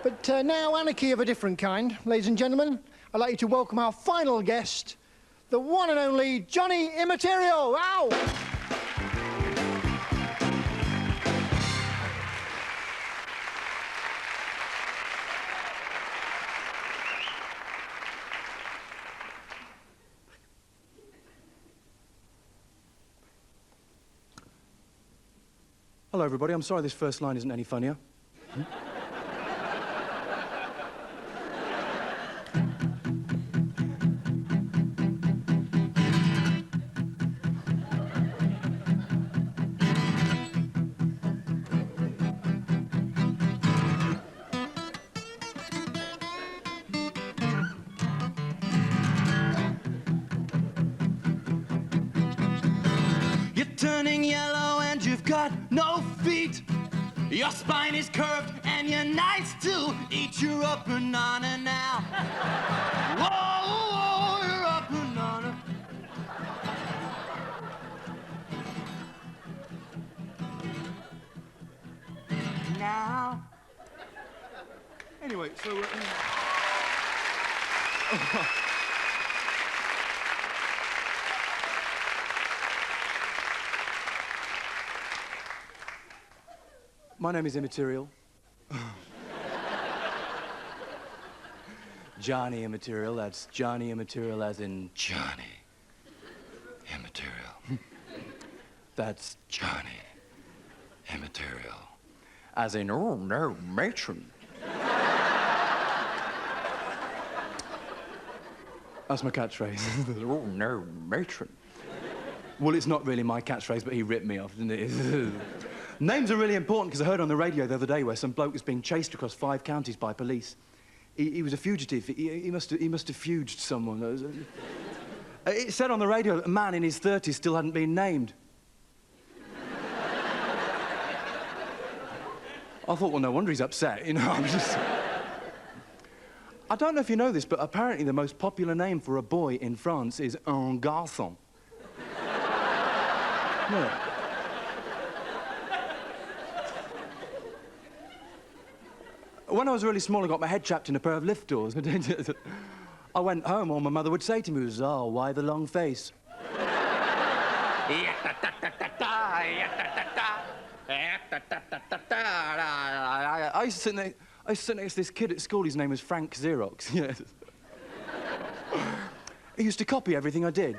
But now anarchy of a different kind. Ladies and gentlemen, I'd like you to welcome our final guest, the one and only Johnny Immaterial. Ow! Hello, everybody. I'm sorry this first line isn't any funnier. You're turning yellow and you've got no feet. Your spine is curved and you're nice to eat. You're a banana now. Whoa, you're a banana. Now. Anyway, so... My name is Immaterial. Johnny Immaterial, that's Johnny Immaterial as in Johnny Immaterial. that's Johnny Immaterial. as in oh no matron. That's my catchphrase. Oh no matron. Well, it's not really my catchphrase, but he ripped me off, didn't it? Names are really important because I heard on the radio the other day where some bloke was being chased across 5 counties by police. He was a fugitive. He must have fuged someone. It said on the radio that a man in his 30s still hadn't been named. I thought, well, no wonder he's upset, you know. I don't know if you know this, but apparently the most popular name for a boy in France is un garçon. Yeah. When I was really small, I got my head trapped in a pair of lift doors. I went home, all my mother would say to me was, oh, why the long face? I used to sit next to this kid at school, his name was Frank Xerox. Yes. He used to copy everything I did.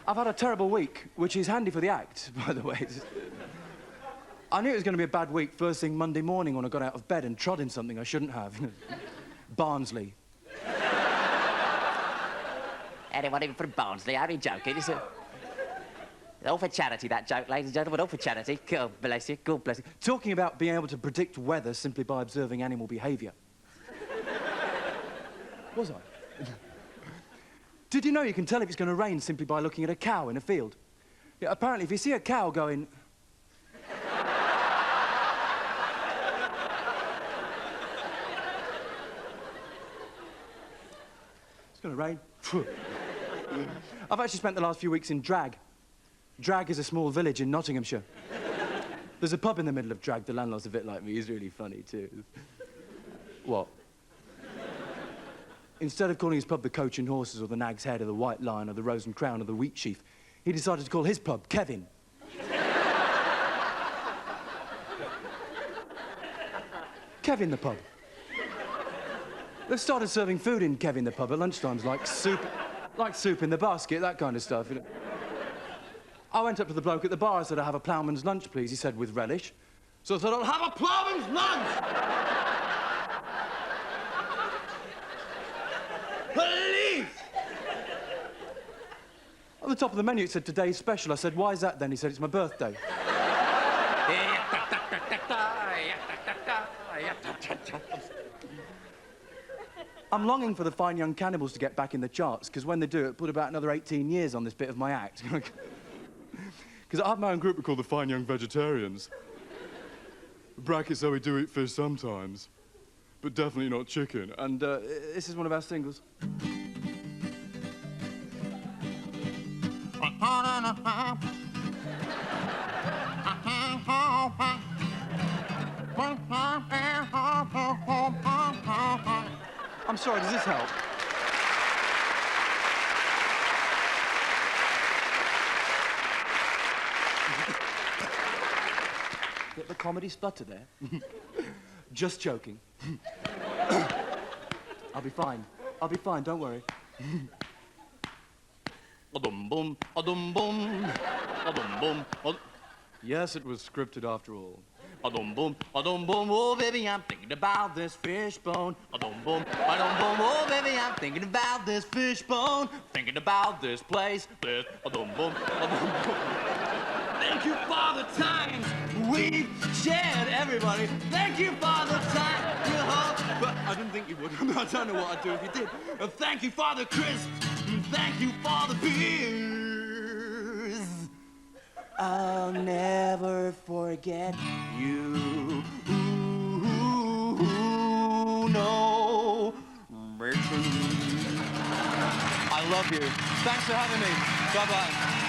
I've had a terrible week, which is handy for the act, by the way. I knew it was going to be a bad week first thing Monday morning when I got out of bed and trod in something I shouldn't have. Barnsley. Anyone even from Barnsley? Are you joking? It's all for charity, that joke, ladies and gentlemen, all for charity. God bless you, God bless you. Talking about being able to predict weather simply by observing animal behaviour. Was I? Did you know you can tell if it's going to rain simply by looking at a cow in a field? Yeah, apparently, if you see a cow going... It's going to rain. I've actually spent the last few weeks in Drag. Drag is a small village in Nottinghamshire. There's a pub in the middle of Drag. The landlord's a bit like me. He's really funny, too. What? Instead of calling his pub the Coach and Horses or the Nag's Head or the White Lion or the Rose and Crown or the Wheat Sheaf, he decided to call his pub Kevin. Kevin the pub. They started serving food in Kevin the pub at lunchtimes, like soup in the basket, that kind of stuff. You know. I went up to the bloke at the bar. I said, "I'll have a ploughman's lunch, please." He said, "With relish." So I said, "I'll have a ploughman's lunch." Police! At the top of the menu, it said, "Today's special." I said, "Why is that then?" He said, "It's my birthday." I'm longing for the Fine Young Cannibals to get back in the charts, because when they do, it put about another 18 years on this bit of my act. Because I have my own group called the Fine Young Vegetarians. Brackets, so we do eat fish sometimes, but definitely not chicken. And this is one of our singles. sorry, does this help? Bit of a comedy splutter there. Just joking. I'll be fine. I'll be fine, don't worry. A-dum-bum, a-dum-bum, a-dum-bum, yes, it was scripted after all. A-dum-bum, a-dum-bum, oh, baby, I'm thinking about this fishbone. A-dum-bum, a-dum-bum, oh, baby, I'm thinking about this fishbone. Thinking about this place, this, a-dum-bum, a-dum-bum. Thank you for the times we've shared, everybody. Thank you for the time you hold. But I didn't think you would. I don't know what I'd do if you did. Thank you for the crisp. Thank you for the beers. I'll never forget you. Ooh, no. I love you. Thanks for having me. Bye-bye.